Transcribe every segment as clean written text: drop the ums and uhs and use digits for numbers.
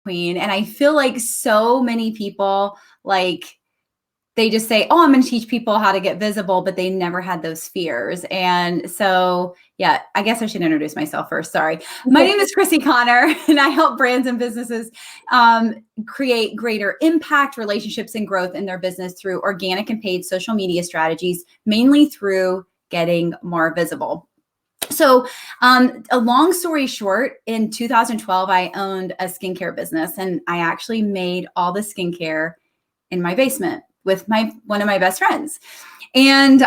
queen. And I feel like so many people, like, they just say, oh, I'm going to teach people how to get visible, but they never had those fears. And so, yeah, I guess I should introduce myself first. Sorry. My name is Crissy Connor, and I help brands and businesses create greater impact, relationships, and growth in their business through organic and paid social media strategies, mainly through getting more visible. So a long story short, in 2012, I owned a skincare business, and I actually made all the skincare in my basement with one of my best friends. And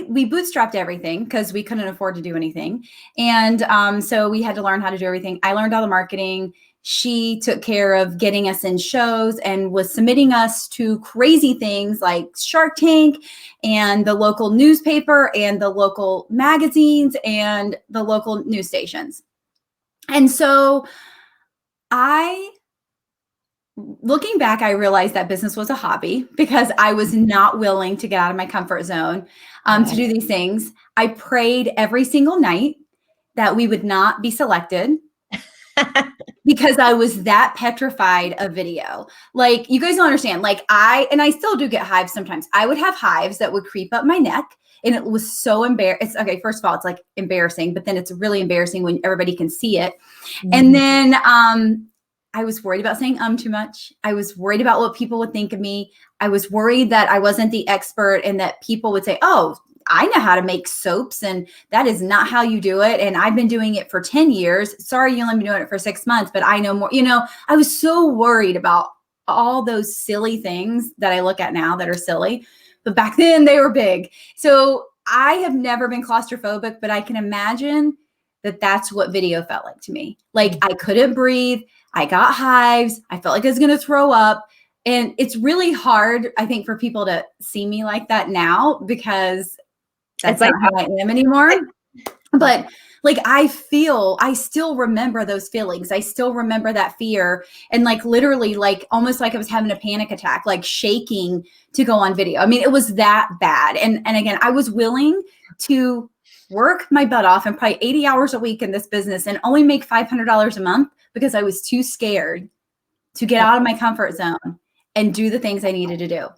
we bootstrapped everything because we couldn't afford to do anything. And so we had to learn how to do everything. I learned all the marketing. She took care of getting us in shows and was submitting us to crazy things like Shark Tank and the local newspaper and the local magazines and the local news stations. And so looking back, I realized that business was a hobby because I was not willing to get out of my comfort zone to do these things. I prayed every single night that we would not be selected because I was that petrified of video. Like, you guys don't understand. Like, I still do get hives sometimes. I would have hives that would creep up my neck, and it was so embarrassing. Okay, first of all, it's like embarrassing, but then it's really embarrassing when everybody can see it. Mm-hmm. And then I was worried about saying too much. I was worried about what people would think of me. I was worried that I wasn't the expert and that people would say, oh, I know how to make soaps, and that is not how you do it. And I've been doing it for 10 years. Sorry, you only been doing it for 6 months, but I know more. I was so worried about all those silly things that I look at now that are silly, but back then they were big. So I have never been claustrophobic, but I can imagine that that's what video felt like to me. Like, I couldn't breathe. I got hives. I felt like I was going to throw up. And it's really hard, I think, for people to see me like that now because that's not how I am anymore. But like, I still remember those feelings. I still remember that fear. And like, literally, like, almost like I was having a panic attack, like shaking to go on video. I mean, it was that bad. And again, I was willing to work my butt off and probably 80 hours a week in this business and only make $500 a month because I was too scared to get out of my comfort zone and do the things I needed to do.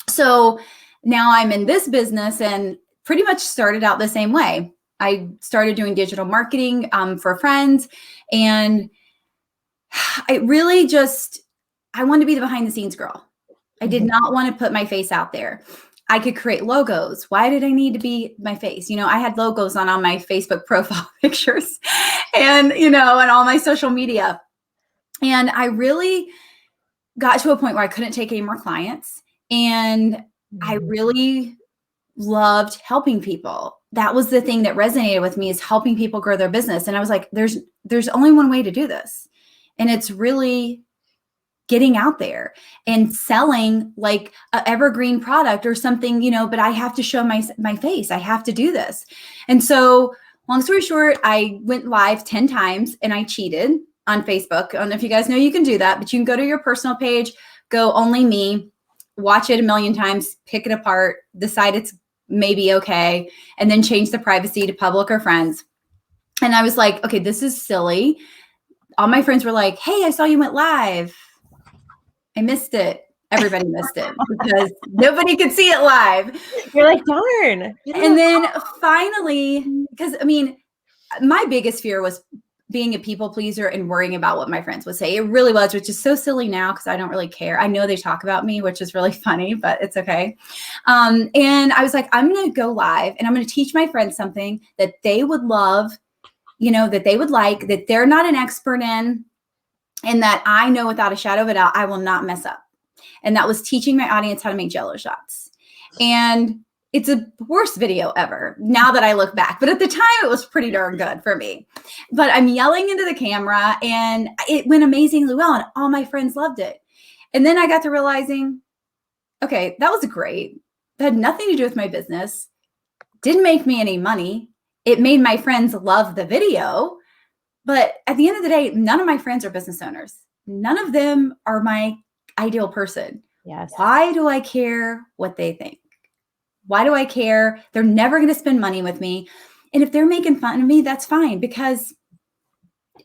So now I'm in this business and pretty much started out the same way. I started doing digital marketing for friends, and I really I wanted to be the behind the scenes girl. I did not want to put my face out there. I could create logos. Why did I need to be my face? I had logos on all my Facebook profile pictures and all my social media. And I really got to a point where I couldn't take any more clients. And I really loved helping people. That was the thing that resonated with me, is helping people grow their business. And I was like, there's only one way to do this. And it's really getting out there and selling like an evergreen product or something, but I have to show my face. I have to do this. And so, long story short, I went live 10 times and I cheated on Facebook. I don't know if you guys know you can do that, but you can go to your personal page, go only me, watch it a million times, pick it apart, decide it's maybe okay, and then change the privacy to public or friends. And I was like, okay, this is silly. All my friends were like, hey, I saw you went live. I missed it. Everybody missed it because nobody could see it live. You're like, darn. And then finally, because my biggest fear was being a people pleaser and worrying about what my friends would say. It really was, which is so silly now because I don't really care. I know they talk about me, which is really funny, but it's okay. And I was like, I'm going to go live and I'm going to teach my friends something that they would love, that they would like, that they're not an expert in, and that I know without a shadow of a doubt, I will not mess up. And that was teaching my audience how to make Jell-O shots. And it's a worst video ever now that I look back. But at the time, it was pretty darn good for me. But I'm yelling into the camera and it went amazingly well. And all my friends loved it. And then I got to realizing, okay, that was great. That had nothing to do with my business. Didn't make me any money. It made my friends love the video. But at the end of the day, none of my friends are business owners. None of them are my ideal person. Yes. Why do I care what they think? Why do I care? They're never going to spend money with me. And if they're making fun of me, that's fine, because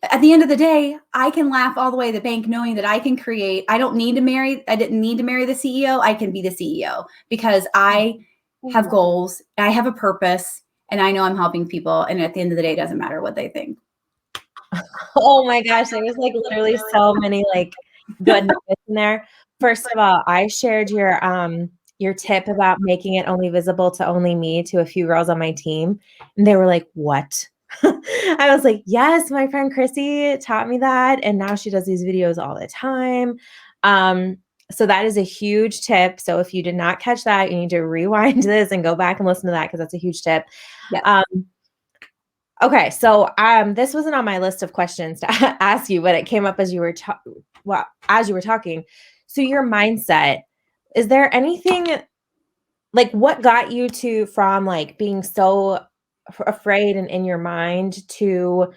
at the end of the day, I can laugh all the way to the bank knowing that I can create. I didn't need to marry the CEO. I can be the CEO because I have goals. I have a purpose and I know I'm helping people. And at the end of the day, it doesn't matter what they think. Oh my gosh, there was like literally so many like good nuggets in there. First of all, I shared your tip about making it only visible to only me to a few girls on my team, and they were like, "What?" I was like, "Yes, my friend Crissy taught me that, and now she does these videos all the time." So that is a huge tip. So if you did not catch that, you need to rewind this and go back and listen to that because that's a huge tip. Yes. Okay, so this wasn't on my list of questions to ask you, but it came up as you were talking. So your mindset, is there anything like what got you from like being so afraid and in your mind to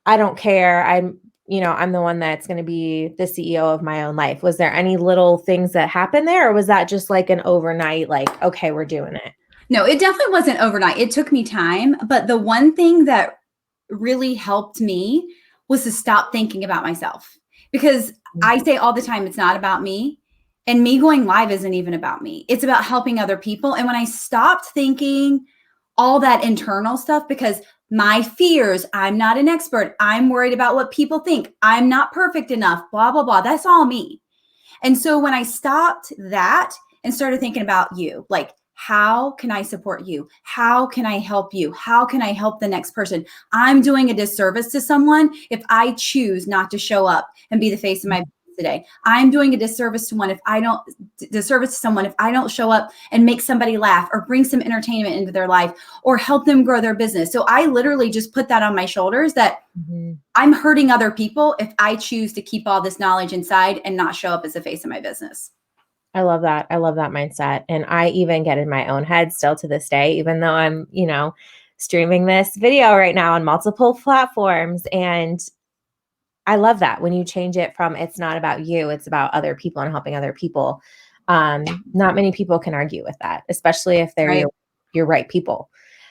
I don't care, I'm the one that's going to be the CEO of my own life? Was there any little things that happened there, or was that just like an overnight like, okay, we're doing it? No, it definitely wasn't overnight. It took me time. But the one thing that really helped me was to stop thinking about myself. Because I say all the time, it's not about me. And me going live isn't even about me. It's about helping other people. And when I stopped thinking all that internal stuff, because my fears, I'm not an expert, I'm worried about what people think, I'm not perfect enough, blah, blah, blah. That's all me. And so when I stopped that and started thinking about you, like, how can I support you? How can I help you? How can I help the next person? I'm doing a disservice to someone if I choose not to show up and be the face of my business today. I'm doing a disservice to someone if I don't show up and make somebody laugh or bring some entertainment into their life or help them grow their business. So I literally just put that on my shoulders that I'm hurting other people if I choose to keep all this knowledge inside and not show up as the face of my business. I love that. I love that mindset. And I even get in my own head still to this day, even though I'm, streaming this video right now on multiple platforms. And I love that when you change it from it's not about you, it's about other people and helping other people. Not many people can argue with that, especially if they're Right. your right people.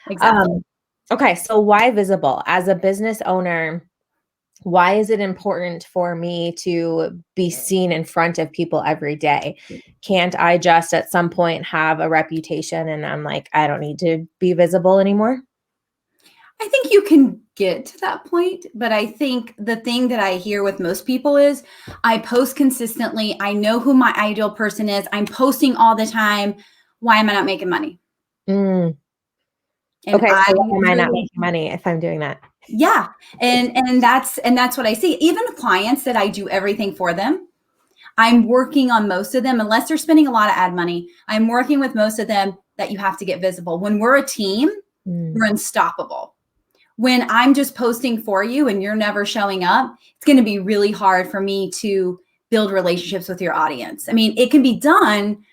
Exactly. Okay. So why visible? As a business owner, why is it important for me to be seen in front of people every day? Can't I just at some point have a reputation and I'm like, I don't need to be visible anymore? I think you can get to that point, but I think the thing that I hear with most people is I post consistently. I know who my ideal person is. I'm posting all the time. Why am I not making money? Mm. And Okay, I so why am I not really, making money if I'm doing that? yeah. And that's what I see. Even clients that I do everything for them, I'm working on most of them, unless they're spending a lot of ad money. I'm working with most of them that you have to get visible. When we're a team, we're unstoppable. When I'm just posting for you and you're never showing up, it's going to be really hard for me to build relationships with your audience. I mean, it can be done,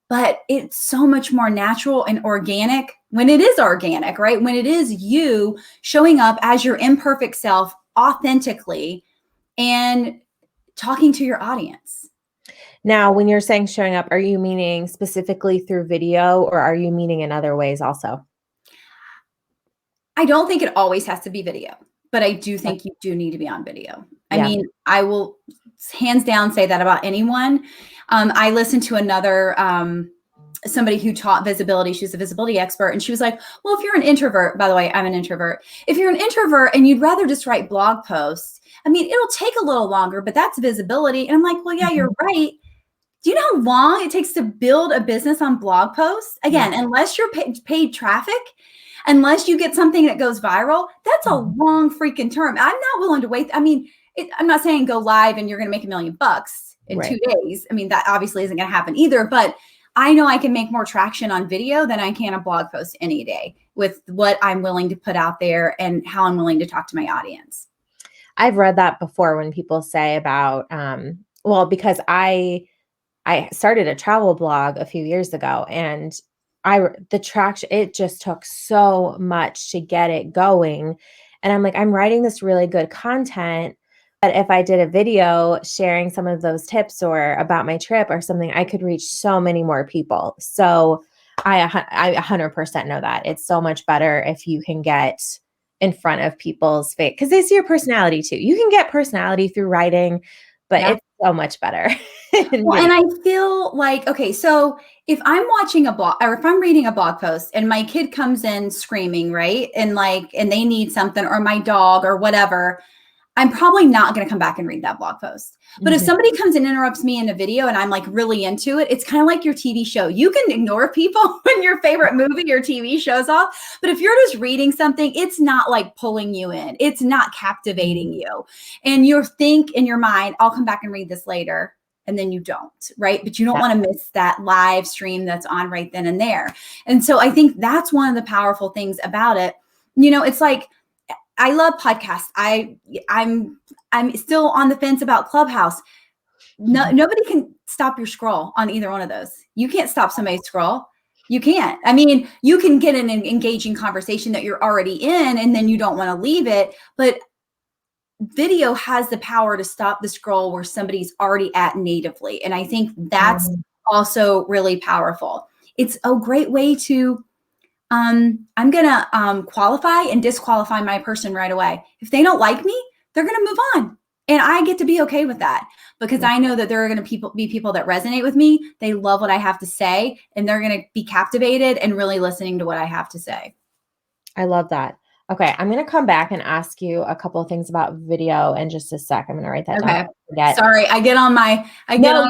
but it's so much more natural and organic when it is organic, right? When it is you showing up as your imperfect self authentically and talking to your audience. Now, when you're saying showing up, are you meaning specifically through video or are you meaning in other ways also? I don't think it always has to be video, but I do think you do need to be on video. I Yeah. mean, I will hands down say that about anyone. I listened to another somebody who taught visibility. She's a visibility expert. And she was like, well, if you're an introvert, by the way, I'm an introvert. If you're an introvert and you'd rather just write blog posts, I mean, it'll take a little longer, but that's visibility. And I'm like, well, yeah, you're right. Do you know how long it takes to build a business on blog posts? Again, unless you're paid traffic, unless you get something that goes viral, that's a long freaking term. I'm not willing to wait. I mean, I'm not saying go live and you're going to make $1 million in 2 days. I mean, that obviously isn't going to happen either, but I know I can make more traction on video than I can a blog post any day with what I'm willing to put out there and how I'm willing to talk to my audience. I've read that before when people say about, because I started a travel blog a few years ago and the traction, it just took so much to get it going. And I'm like, I'm writing this really good content, but if I did a video sharing some of those tips or about my trip or something, I could reach so many more people. So I 100% know that it's so much better if you can get in front of people's face because they see your personality too. You can get personality through writing, but Yeah. it's so much better. Well, and I feel like, okay, so if I'm watching a blog or if I'm reading a blog post and my kid comes in screaming, right? And they need something, or my dog or whatever, I'm probably not going to come back and read that blog post. But if somebody comes and interrupts me in a video and I'm like really into it, it's kind of like your TV show. You can ignore people when your favorite movie or TV show's off. But if you're just reading something, it's not like pulling you in. It's not captivating you. And you think in your mind, I'll come back and read this later. And then you don't, right? But you don't want to miss that live stream that's on right then and there. And so I think that's one of the powerful things about it. You know, it's like, I love podcasts. I'm still on the fence about Clubhouse. No, nobody can stop your scroll on either one of those. You can't stop somebody's scroll. You can't. I mean, you can get an engaging conversation that you're already in, and then you don't want to leave it. But video has the power to stop the scroll where somebody's already at natively. And I think that's also really powerful. It's a great way to I'm going to qualify and disqualify my person right away. If they don't like me, they're going to move on. And I get to be okay with that because I know that there are going to be people that resonate with me. They love what I have to say, and they're going to be captivated and really listening to what I have to say. I love that. Okay, I'm going to come back and ask you a couple of things about video in just a sec. I'm going to write that down. Sorry, I get on my No,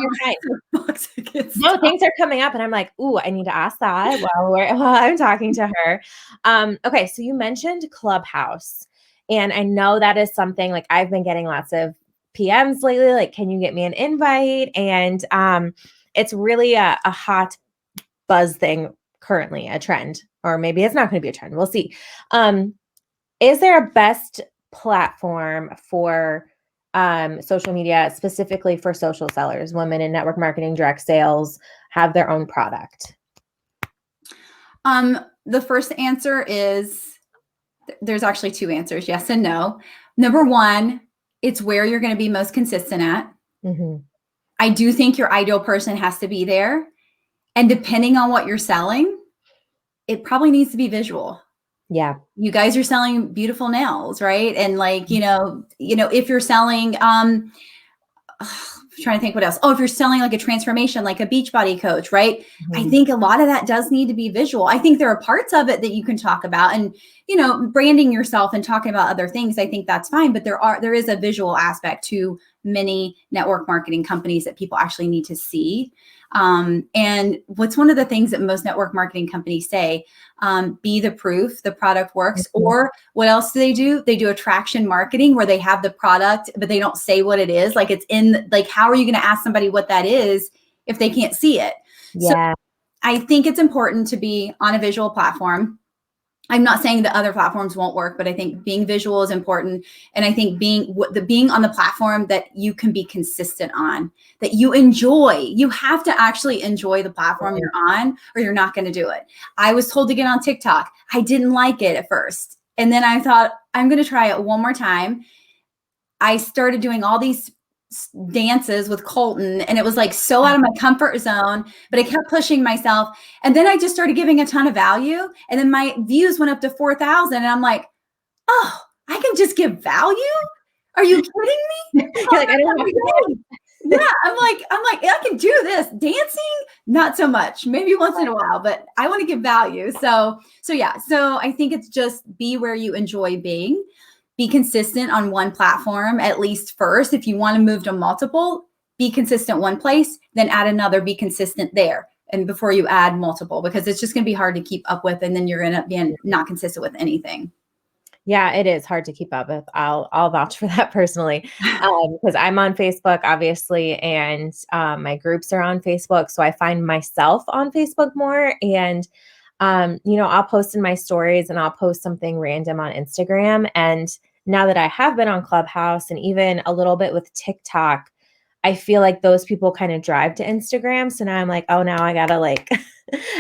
things are coming up and I'm like, ooh, I need to ask that while I'm talking to her. Okay, so you mentioned Clubhouse. And I know that is something like I've been getting lots of PMs lately, like, can you get me an invite? And it's really a hot buzz thing currently, a trend, or maybe it's not going to be a trend. We'll see. Is there a best platform for social media, specifically for social sellers, women in network marketing, direct sales, have their own product? The first answer is, there's actually two answers, yes and no. Number one, it's where you're going to be most consistent at. I do think your ideal person has to be there. And depending on what you're selling, it probably needs to be visual. Yeah. You guys are selling beautiful nails, right? And like, you know, if you're selling, I'm trying to think what else. Oh, if you're selling like a transformation, like a Beachbody coach, right? I think a lot of that does need to be visual. I think there are parts of it that you can talk about, and, you know, branding yourself and talking about other things. I think that's fine, but there is a visual aspect to many network marketing companies that people actually need to see. And what's one of the things that most network marketing companies say, be the proof the product works. Or what else do? They do attraction marketing where they have the product, but they don't say what it is. Like it's in, like, how are you going to ask somebody what that is if they can't see it? Yeah. So I think it's important to be on a visual platform. I'm not saying that other platforms won't work, but I think being visual is important. And I think being on the platform that you can be consistent on, that you enjoy. You have to actually enjoy the platform you're on, or you're not going to do it. I was told to get on TikTok. I didn't like it at first. And then I thought, I'm going to try it one more time. I started doing all these dances with Colton, and it was like so out of my comfort zone, but I kept pushing myself. And then I just started giving a ton of value, and then my views went up to 4,000, and I'm like, oh, I can just give value? Are you kidding me? You're like, I don't know. Yeah, I'm like, I can do this. Dancing, not so much. Maybe once in a while, but I want to give value. So yeah. So I think it's just be where you enjoy being. Be consistent on one platform, at least first. If you want to move to multiple, be consistent one place, then add another, be consistent there. And before you add multiple, because it's just going to be hard to keep up with. And then you're going to be not consistent with anything. Yeah, it is hard to keep up with. I'll vouch for that personally, because I'm on Facebook, obviously, and my groups are on Facebook. So I find myself on Facebook more. And, you know, I'll post in my stories and I'll post something random on Instagram. And now that I have been on Clubhouse and even a little bit with TikTok, I feel like those people kind of drive to Instagram. So now I'm like, oh, now I gotta I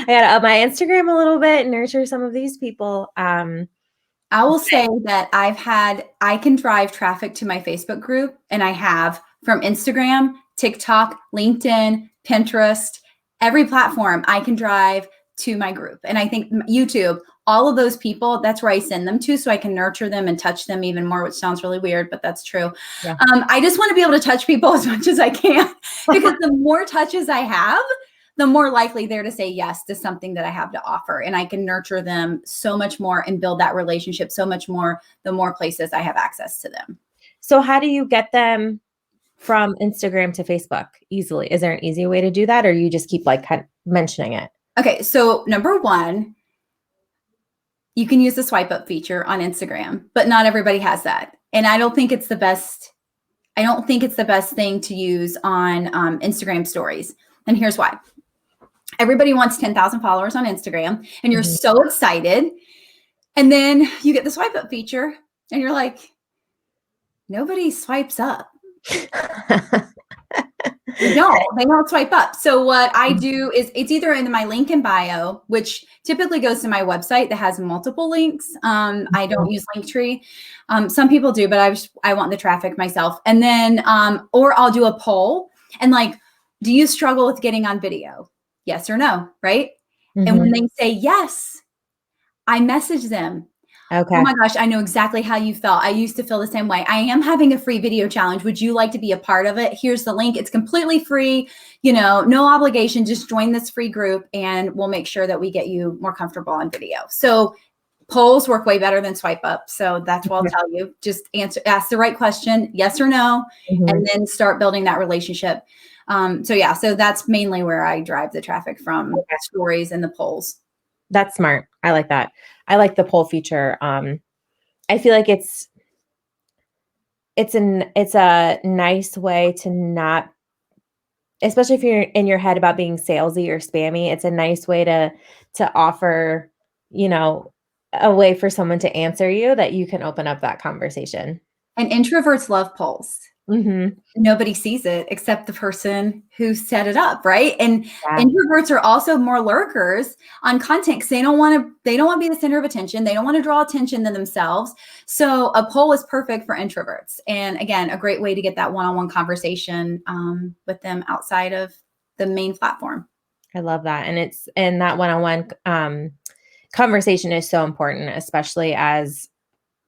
gotta up my Instagram a little bit and nurture some of these people. I will say that I can drive traffic to my Facebook group, and I have, from Instagram, TikTok, LinkedIn, Pinterest, every platform. I can drive to my group. And I think YouTube, all of those people, that's where I send them to so I can nurture them and touch them even more, which sounds really weird, but that's true. Yeah. I just want to be able to touch people as much as I can because the more touches I have, the more likely they're to say yes to something that I have to offer. And I can nurture them so much more and build that relationship so much more, the more places I have access to them. So how do you get them from Instagram to Facebook easily? Is there an easy way to do that, or you just keep like mentioning it? Okay, so number one, you can use the swipe up feature on Instagram, but not everybody has that. And I don't think it's the best. I don't think it's the best thing to use on Instagram stories. And here's why. Everybody wants 10,000 followers on Instagram and you're so excited. And then you get the swipe up feature and you're like, nobody swipes up. They don't swipe up. So what I do is it's either in my link in bio, which typically goes to my website that has multiple links. I don't use Linktree. Some people do, but I want the traffic myself. And then, or I'll do a poll and like, do you struggle with getting on video? Yes or no, right? And when they say yes, I message them. Okay. Oh my gosh, I know exactly how you felt. I used to feel the same way. I am having a free video challenge. Would you like to be a part of it? Here's the link. It's completely free, no obligation. Just join this free group and we'll make sure that we get you more comfortable on video. So polls work way better than swipe up. So that's what I'll tell you. Just ask the right question, yes or no, and then start building that relationship. So that's mainly where I drive the traffic from, stories and the polls. That's smart. I like that. I like the poll feature. I feel like it's a nice way to not, especially if you're in your head about being salesy or spammy, it's a nice way to offer, a way for someone to answer you that you can open up that conversation. And introverts love polls. Nobody sees it except the person who set it up, right? And introverts are also more lurkers on content because they don't want to be the center of attention. They don't want to draw attention to themselves. So a poll is perfect for introverts. And again, a great way to get that one-on-one conversation with them outside of the main platform. I love that. And that one-on-one conversation is so important, especially as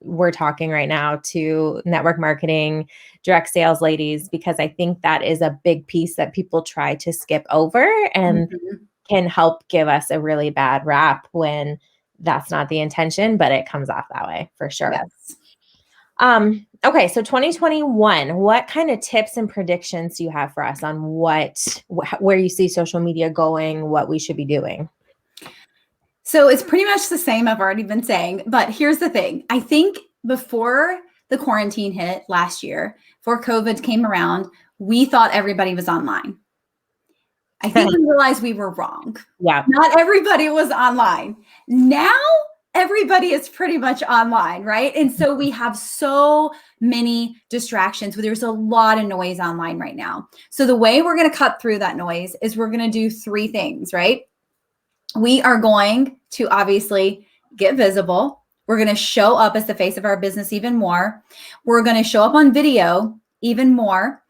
we're talking right now to network marketing, direct sales ladies, because I think that is a big piece that people try to skip over and can help give us a really bad rap when that's not the intention, but it comes off that way for sure. Yes. Okay. So 2021, what kind of tips and predictions do you have for us on where you see social media going, what we should be doing? So it's pretty much the same I've already been saying, but here's the thing. I think before the quarantine hit last year, before COVID came around, we thought everybody was online. I think we realized we were wrong. Yeah. Not everybody was online. Now everybody is pretty much online, right? And so we have so many distractions. There's a lot of noise online right now. So the way we're going to cut through that noise is we're going to do three things, right? We are going to obviously get visible. We're going to show up as the face of our business even more. We're going to show up on video even more.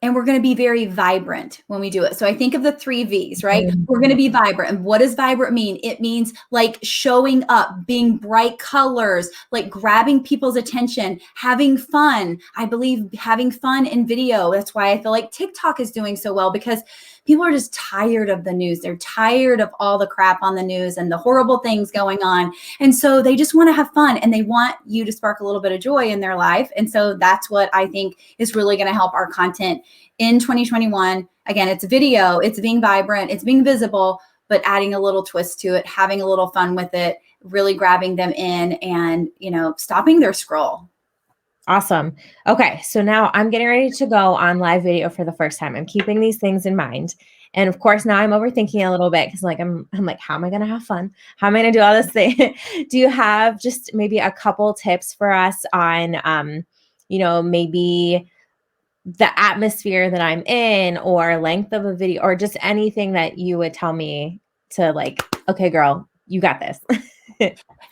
And we're going to be very vibrant when we do it. So I think of the 3 V's, right? We're going to be vibrant. And what does vibrant mean? It means like showing up, being bright colors, like grabbing people's attention, having fun. I believe having fun in video. That's why I feel like TikTok is doing so well, because people are just tired of the news. They're tired of all the crap on the news and the horrible things going on. And so they just want to have fun and they want you to spark a little bit of joy in their life. And so that's what I think is really going to help our content in 2021. Again, it's video, it's being vibrant, it's being visible, but adding a little twist to it, having a little fun with it, really grabbing them in and, stopping their scroll. Awesome. Okay. So now I'm getting ready to go on live video for the first time. I'm keeping these things in mind. And of course, now I'm overthinking a little bit because I'm like, how am I going to have fun? How am I going to do all this thing? Do you have just maybe a couple tips for us on, maybe the atmosphere that I'm in or length of a video or just anything that you would tell me to like, okay, girl, you got this.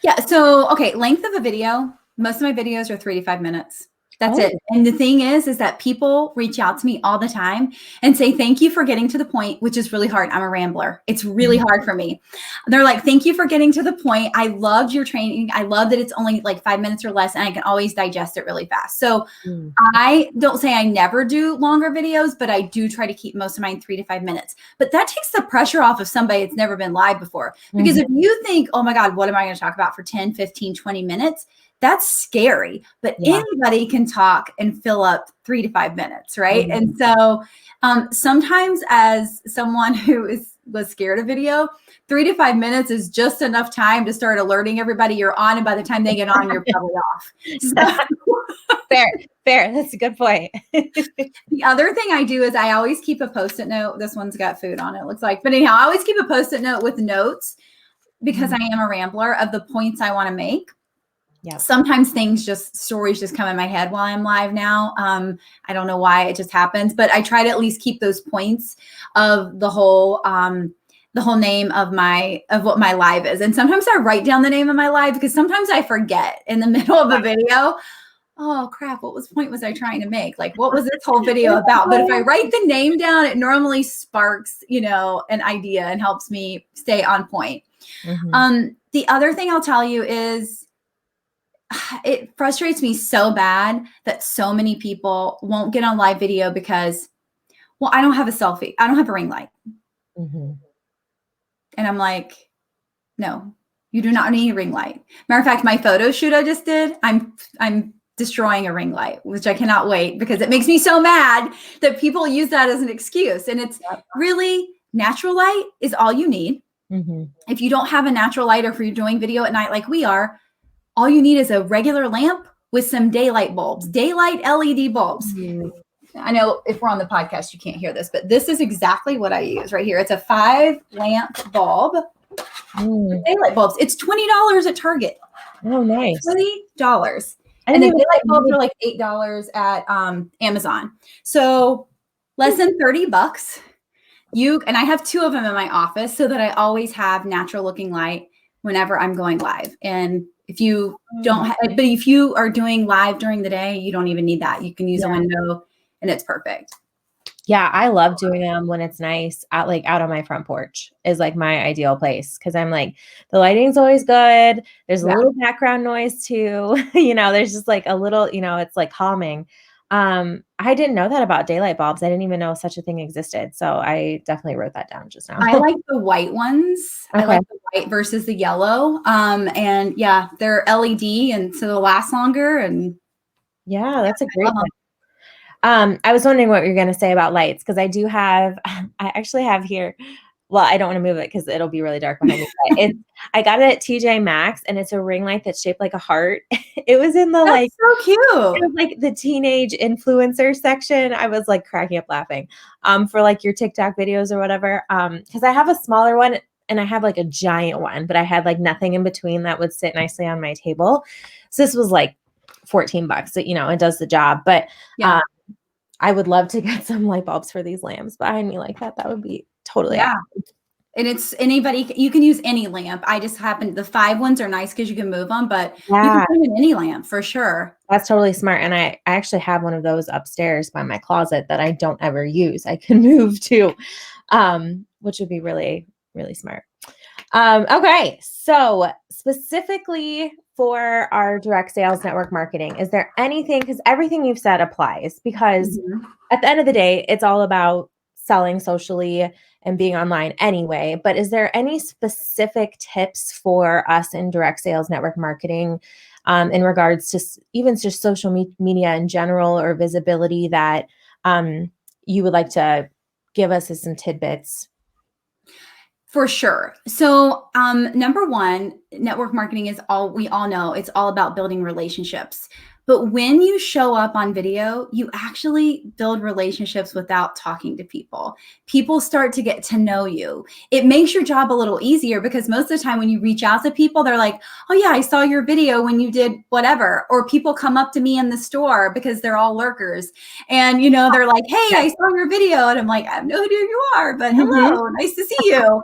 Yeah. So, okay. Length of a video. Most of my videos are 3 to 5 minutes. That's Oh. it. And the thing is that people reach out to me all the time and say, thank you for getting to the point, which is really hard. I'm a rambler. It's really hard for me. They're like, thank you for getting to the point. I loved your training. I love that it's only like 5 minutes or less and I can always digest it really fast. So I don't say I never do longer videos, but I do try to keep most of mine 3 to 5 minutes. But that takes the pressure off of somebody that's never been live before. Because if you think, oh my God, what am I going to talk about for 10, 15, 20 minutes? That's scary, but anybody can talk and fill up 3 to 5 minutes, right? And so sometimes as someone who was scared of video, 3 to 5 minutes is just enough time to start alerting everybody you're on, and by the time they get on, you're probably off. So, fair. That's a good point. the other thing I do is I always keep a Post-it note. This one's got food on it, looks like. But anyhow, I always keep a Post-it note with notes because I am a rambler of the points I want to make. Yeah. Sometimes stories just come in my head while I'm live now. I don't know why, it just happens, but I try to at least keep those points of the whole name of what my live is. And sometimes I write down the name of my live because sometimes I forget in the middle of a video. Oh crap, what point was I trying to make? Like, what was this whole video about? But if I write the name down, it normally sparks, an idea and helps me stay on point. The other thing I'll tell you is, it frustrates me so bad that so many people won't get on live video because, well, I don't have a selfie. I don't have a ring light. And I'm like, no, you do not need a ring light. Matter of fact, my photo shoot I just did, I'm destroying a ring light, which I cannot wait because it makes me so mad that people use that as an excuse. And it's really, natural light is all you need. If you don't have a natural light, or if you're doing video at night like we are, all you need is a regular lamp with some daylight bulbs, daylight LED bulbs. I know if we're on the podcast, you can't hear this, but this is exactly what I use right here. It's a 5-lamp bulb, daylight bulbs. It's $20 at Target. Oh, nice. $20. And the daylight bulbs are like $8 at Amazon. So less than $30. And I have 2 of them in my office so that I always have natural looking light whenever I'm going live. And if you but if you are doing live during the day, you don't even need that. You can use a window and it's perfect. Yeah, I love doing them when it's nice out on my front porch is like my ideal place. Cause I'm like, the lighting's always good. There's a little background noise too. There's just like a little, it's like calming. I didn't know that about daylight bulbs. I didn't even know such a thing existed. So I definitely wrote that down just now. I like the white ones. Okay. I like the white versus the yellow. And they're LED and so they'll last longer. And that's a great one. I was wondering what you're going to say about lights. Cause I actually have here, well, I don't want to move it because it'll be really dark behind me. I got it at TJ Maxx and it's a ring light that's shaped like a heart. It was in the that's so cute. It was like the teenage influencer section. I was like cracking up laughing for like your TikTok videos or whatever. Cause I have a smaller one and I have like a giant one, but I had like nothing in between that would sit nicely on my table. So this was like $14. So, it does the job, but I would love to get some light bulbs for these lamps behind me like that. That would be totally awesome. And it's you can use any lamp. I just the 5 ones are nice because you can move them, but you can put them in any lamp for sure. That's totally smart. And I actually have one of those upstairs by my closet that I don't ever use. I can move to, which would be really, really smart. Okay. So specifically for our direct sales network marketing, is there anything, because everything you've said applies, because at the end of the day, it's all about selling socially and being online anyway. But is there any specific tips for us in direct sales network marketing in regards to even just social media in general or visibility that you would like to give us as some tidbits? For sure. So number one, network marketing is we all know it's all about building relationships. But when you show up on video, you actually build relationships without talking to people. People start to get to know you. It makes your job a little easier because most of the time when you reach out to people, they're like, oh yeah, I saw your video when you did whatever. Or people come up to me in the store because they're all lurkers. And, they're like, hey, I saw your video. And I'm like, I have no idea who you are, but hello, nice to see you.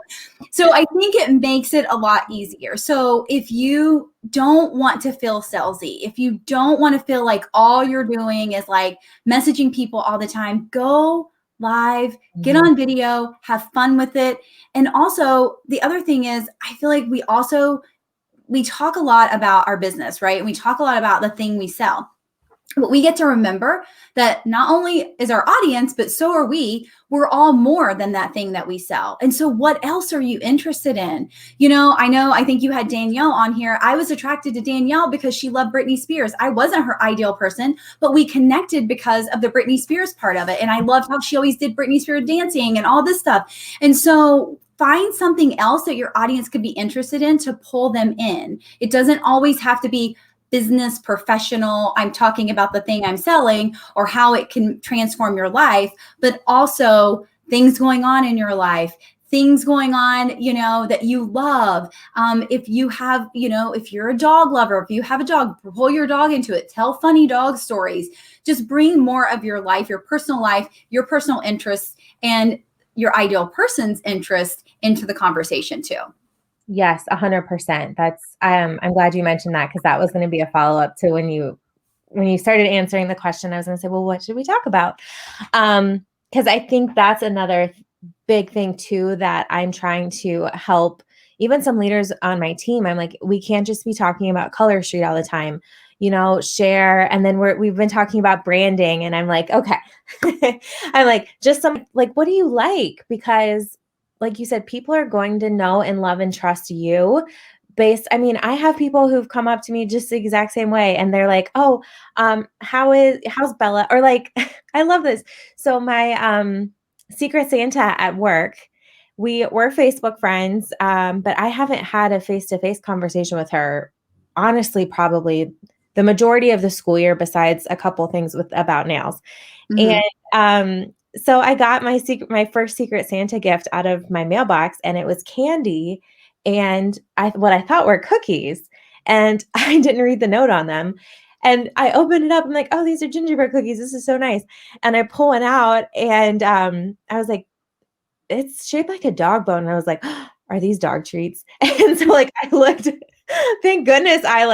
So I think it makes it a lot easier. So if you don't want to feel salesy, if you don't want to feel like all you're doing is like messaging people all the time, go live, get on video, have fun with it. And also the other thing is, I feel like we talk a lot about our business, right? And we talk a lot about the thing we sell. But we get to remember that not only is our audience, but so are we. We're all more than that thing that we sell. And so what else are you interested in? I think you had Danielle on here. I was attracted to Danielle because she loved Britney Spears. I wasn't her ideal person, but we connected because of the Britney Spears part of it. And I loved how she always did Britney Spears dancing and all this stuff. And so find something else that your audience could be interested in to pull them in. It doesn't always have to be business, professional, I'm talking about the thing I'm selling or how it can transform your life, but also things going on in your life, things going on, that you love. If you have, if you're a dog lover, if you have a dog, pull your dog into it, tell funny dog stories, just bring more of your life, your personal interests, and your ideal person's interest into the conversation too. Yes, 100%. I'm glad you mentioned that, because that was going to be a follow-up to when you started answering the question. I was going to say, well, what should we talk about? Because I think that's another big thing too, that I'm trying to help even some leaders on my team. I'm like, we can't just be talking about Color Street all the time, share. And then we've been talking about branding, and I'm like, okay, I'm like, just what do you like? Because like you said, people are going to know and love and trust you I have people who've come up to me just the exact same way, and they're like, oh, how's Bella? Or like, I love this. So my Secret Santa at work, we're Facebook friends, but I haven't had a face-to-face conversation with her, honestly, probably the majority of the school year, besides a couple things about nails. Mm-hmm. And so I got my first Secret Santa gift out of my mailbox, and it was candy and what I thought were cookies. And I didn't read the note on them. And I opened it up. I'm like, oh, these are gingerbread cookies. This is so nice. And I pull one out, and I was like, it's shaped like a dog bone. And I was like, oh, are these dog treats? And so I looked, thank goodness I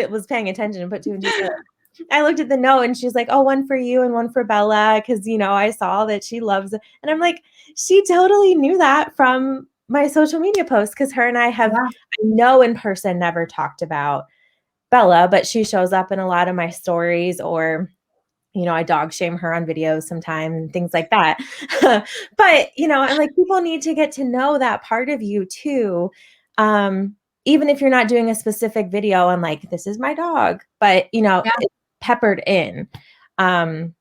was paying attention and put two and two together. I looked at the note, and she's like, oh, one for you and one for Bella. Cause I saw that she loves it. And I'm like, she totally knew that from my social media posts. Cause her and I have, I know in person, never talked about Bella, but she shows up in a lot of my stories, or, I dog shame her on videos sometimes and things like that. But, I'm like, people need to get to know that part of you too. Even if you're not doing a specific video on like, this is my dog, but it's peppered in. And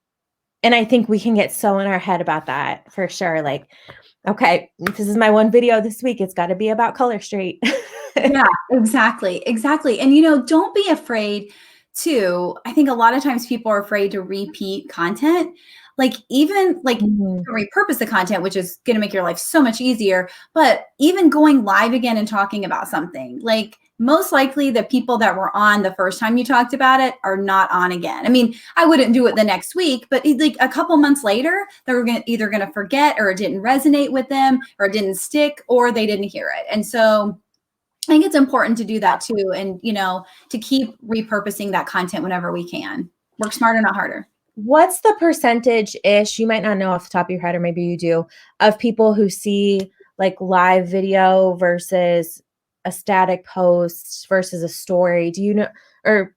I think we can get so in our head about that for sure. Like, okay, this is my one video this week. It's got to be about Color Street. Yeah, exactly. And, don't be afraid to, I think a lot of times people are afraid to repeat content. Repurpose the content, which is going to make your life so much easier. But even going live again and talking about something, most likely the people that were on the first time you talked about it are not on again. I mean, I wouldn't do it the next week, but a couple months later, they're either going to forget, or it didn't resonate with them, or it didn't stick, or they didn't hear it. And so I think it's important to do that too. And, to keep repurposing that content whenever we can. Work smarter, not harder. What's the percentage-ish, you might not know off the top of your head, or maybe you do, of people who see live video versus a static post versus a story? Do you know, or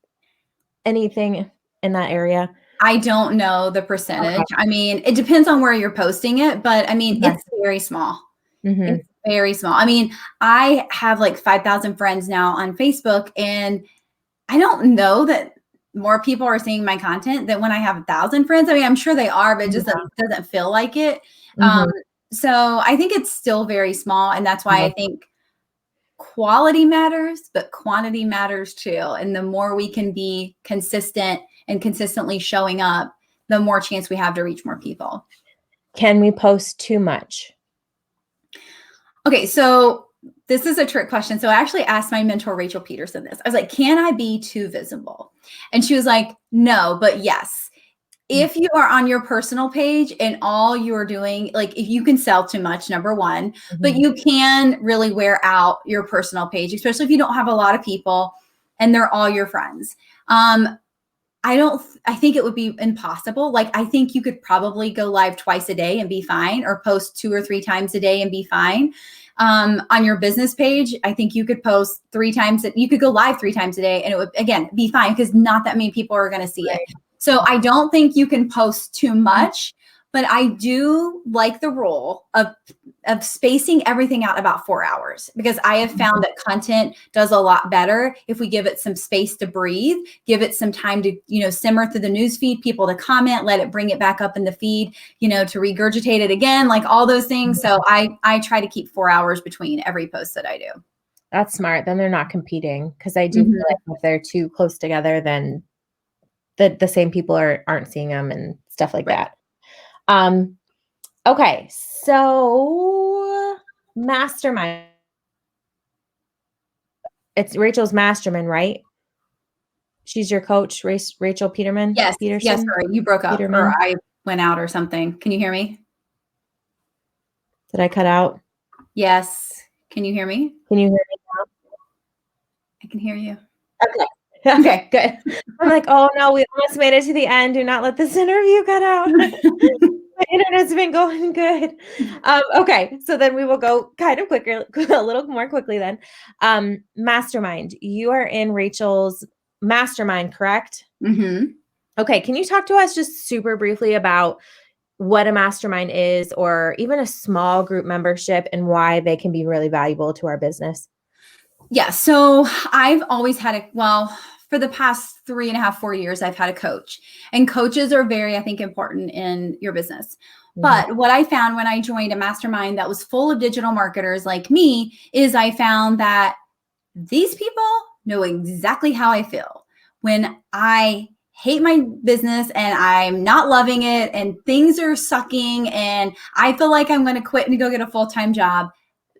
anything in that area? I don't know the percentage. Okay. I mean, it depends on where you're posting it, but I mean, it's very small. Mm-hmm. It's very small. I mean, I have 5,000 friends now on Facebook, and I don't know that more people are seeing my content than when I have 1,000 friends. I mean, I'm sure they are, but it just doesn't feel like it. Mm-hmm. So I think it's still very small. And that's why I think quality matters, but quantity matters too. And the more we can be consistent and consistently showing up, the more chance we have to reach more people. Can we post too much? Okay, so this is a trick question. So I actually asked my mentor, Rachel Peterson, this. I was like, can I be too visible? And she was like, no, but yes. If you are on your personal page and all you're doing, if you can sell too much, number one, but you can really wear out your personal page, especially if you don't have a lot of people. and they're all your friends. I think it would be impossible. Like, I think you could probably go live twice a day and be fine, or post 2 or 3 times a day and be fine. On your business page, I think you could post 3 times, you could go live 3 times a day and it would, again, be fine, because not that many people are going to see it. So I don't think you can post too much, but I do like the rule of spacing everything out about 4 hours, because I have found that content does a lot better if we give it some space to breathe, give it some time to, simmer through the news feed, people to comment, let it bring it back up in the feed, to regurgitate it again, like all those things. So I try to keep 4 hours between every post that I do. That's smart. Then they're not competing, because I do feel like if they're too close together, then the same people aren't seeing them and stuff like that. Okay, so mastermind. It's Rachel's mastermind, right? She's your coach, Rachel Peterman? Yes. Peterson? Yes, sorry, you broke up, Peterman? or I went out or something. Can you hear me? Did I cut out? Yes. Can you hear me? Can you hear me now? I can hear you. Okay. Okay, good. I'm like, oh no, we almost made it to the end. Do not let this interview cut out. My internet's been going good. Okay, so then we will go kind of quicker, a little more quickly then. Mastermind. You are in Rachel's mastermind, correct? Mm-hmm. Okay, can you talk to us just super briefly about what a mastermind is, or even a small group membership, and why they can be really valuable to our business? Yeah. So I've always had for the past 3.5, 4 years, I've had a coach, and coaches are very, I think, important in your business. But what I found when I joined a mastermind that was full of digital marketers like me is I found that these people know exactly how I feel when I hate my business and I'm not loving it and things are sucking and I feel like I'm going to quit and go get a full-time job.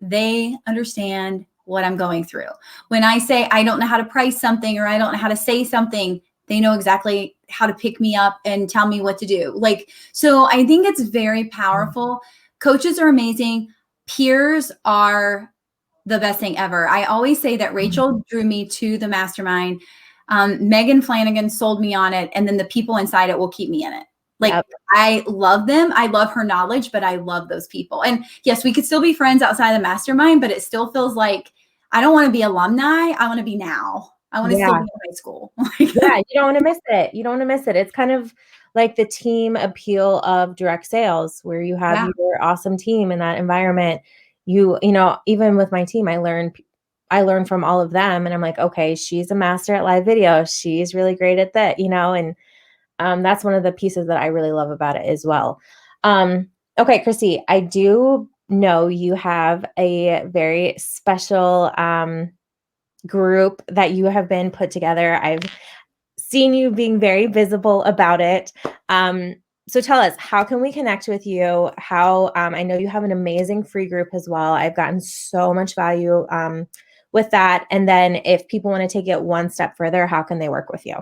They understand what I'm going through. When I say I don't know how to price something, or I don't know how to say something, they know exactly how to pick me up and tell me what to do. So I think it's very powerful. Coaches are amazing. Peers are the best thing ever. I always say that Rachel drew me to the mastermind. Megan Flanagan sold me on it, and then the people inside it will keep me in it. I love them. I love her knowledge, but I love those people. And yes, we could still be friends outside the mastermind, but it still feels like I don't want to be alumni. I want to be now. I want to still be in high school. Yeah, you don't want to miss it. You don't want to miss it. It's kind of like the team appeal of direct sales, where you have your awesome team in that environment. Even with my team, I learned from all of them, and I'm like, okay, she's a master at live video. She's really great at that, and that's one of the pieces that I really love about it as well. Okay, Crissy, I do know you have a very special group that you have been put together. I've seen you being very visible about it. So tell us, how can we connect with you? How I know you have an amazing free group as well. I've gotten so much value with that. And then if people want to take it one step further, how can they work with you?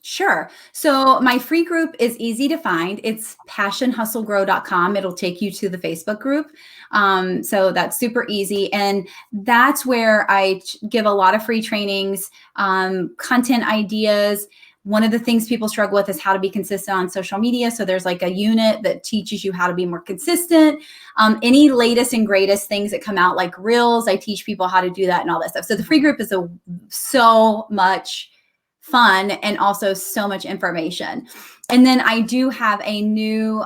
Sure. So my free group is easy to find. It's passionhustlegrow.com. It'll take you to the Facebook group. So that's super easy. And that's where I give a lot of free trainings, content ideas. One of the things people struggle with is how to be consistent on social media. So there's like a unit that teaches you how to be more consistent. Any latest and greatest things that come out, like Reels, I teach people how to do that and all that stuff. So the free group is so much fun and also so much information. And then I do have a new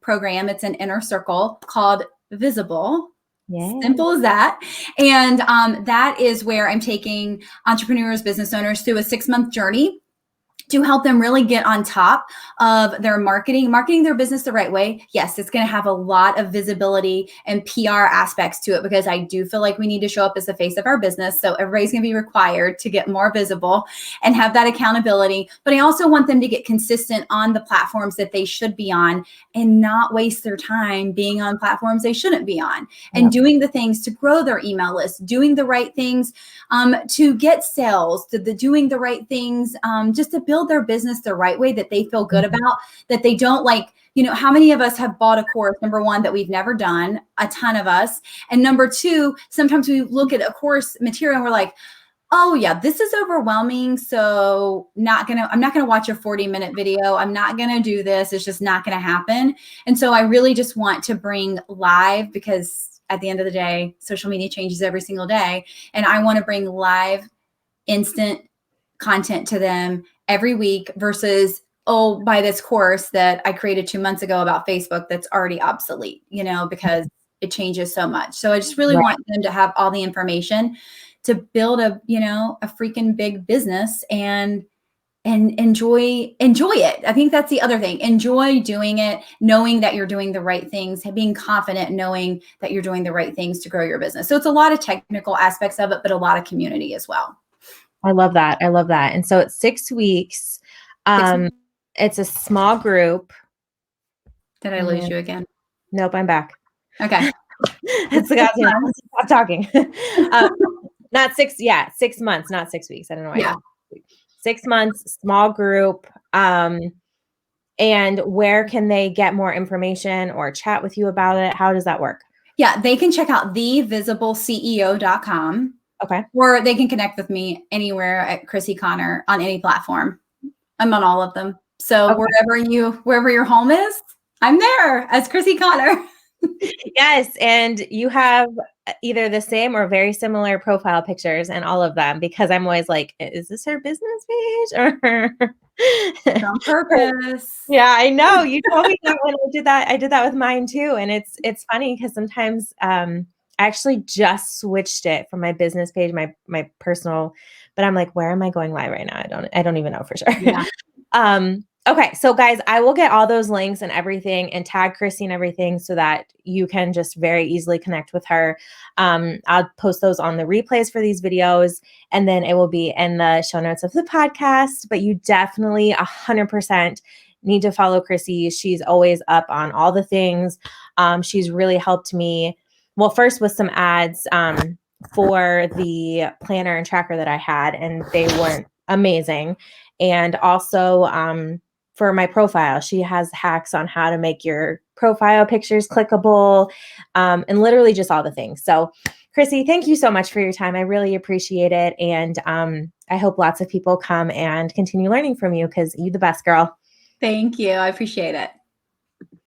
program. It's an inner circle called Visible. Yeah. Simple as that. And that is where I'm taking entrepreneurs, business owners through a 6-month journey to help them really get on top of their marketing their business the right way. Yes, it's going to have a lot of visibility and PR aspects to it, because I do feel like we need to show up as the face of our business. So everybody's going to be required to get more visible and have that accountability. But I also want them to get consistent on the platforms that they should be on and not waste their time being on platforms they shouldn't be on, and doing the things to grow their email list, doing the right things to get sales, doing the right things just to build their business the right way that they feel good about, that they don't how many of us have bought a course, number one, that we've never done, a ton of us. And number two, sometimes we look at a course material and we're like, oh yeah, this is overwhelming. So I'm not gonna watch a 40-minute video. I'm not gonna do this. It's just not gonna happen. And so I really just want to bring live, because at the end of the day, social media changes every single day. And I want to bring live, instant content to them every week versus, oh, buy this course that I created 2 months ago about Facebook that's already obsolete, because it changes so much. So I just really want them to have all the information to build a freaking big business and enjoy it. I think that's the other thing. Enjoy doing it, knowing that you're doing the right things, being confident, knowing that you're doing the right things to grow your business. So it's a lot of technical aspects of it, but a lot of community as well. I love that. I love that. And so it's 6 weeks. It's a small group. Did I lose you again? Nope, I'm back. Okay. That's the God's hand. Stop talking. Not 6. Yeah, 6 months, not 6 weeks. I don't know why. Yeah. 6 months, small group. And where can they get more information or chat with you about it? How does that work? Yeah, they can check out thevisibleceo.com. Okay. Or they can connect with me anywhere at Crissy Connor on any platform. I'm on all of them. So wherever your home is, I'm there as Crissy Connor. Yes. And you have either the same or very similar profile pictures in all of them, because I'm always like, is this her business page or on purpose? Yeah, I know. You told me that when I did that. I did that with mine too. And it's funny because sometimes I actually just switched it from my business page, my personal, but I'm like, where am I going live right now? I don't even know for sure. Yeah. Okay. So guys, I will get all those links and everything and tag Crissy and everything so that you can just very easily connect with her. I'll post those on the replays for these videos, and then it will be in the show notes of the podcast, but you definitely 100% need to follow Crissy. She's always up on all the things. She's really helped me. Well, first with some ads, for the planner and tracker that I had, and they weren't amazing. And also, for my profile, she has hacks on how to make your profile pictures clickable, and literally just all the things. So Crissy, thank you so much for your time. I really appreciate it. And I hope lots of people come and continue learning from you, because you're the best, girl. Thank you. I appreciate it.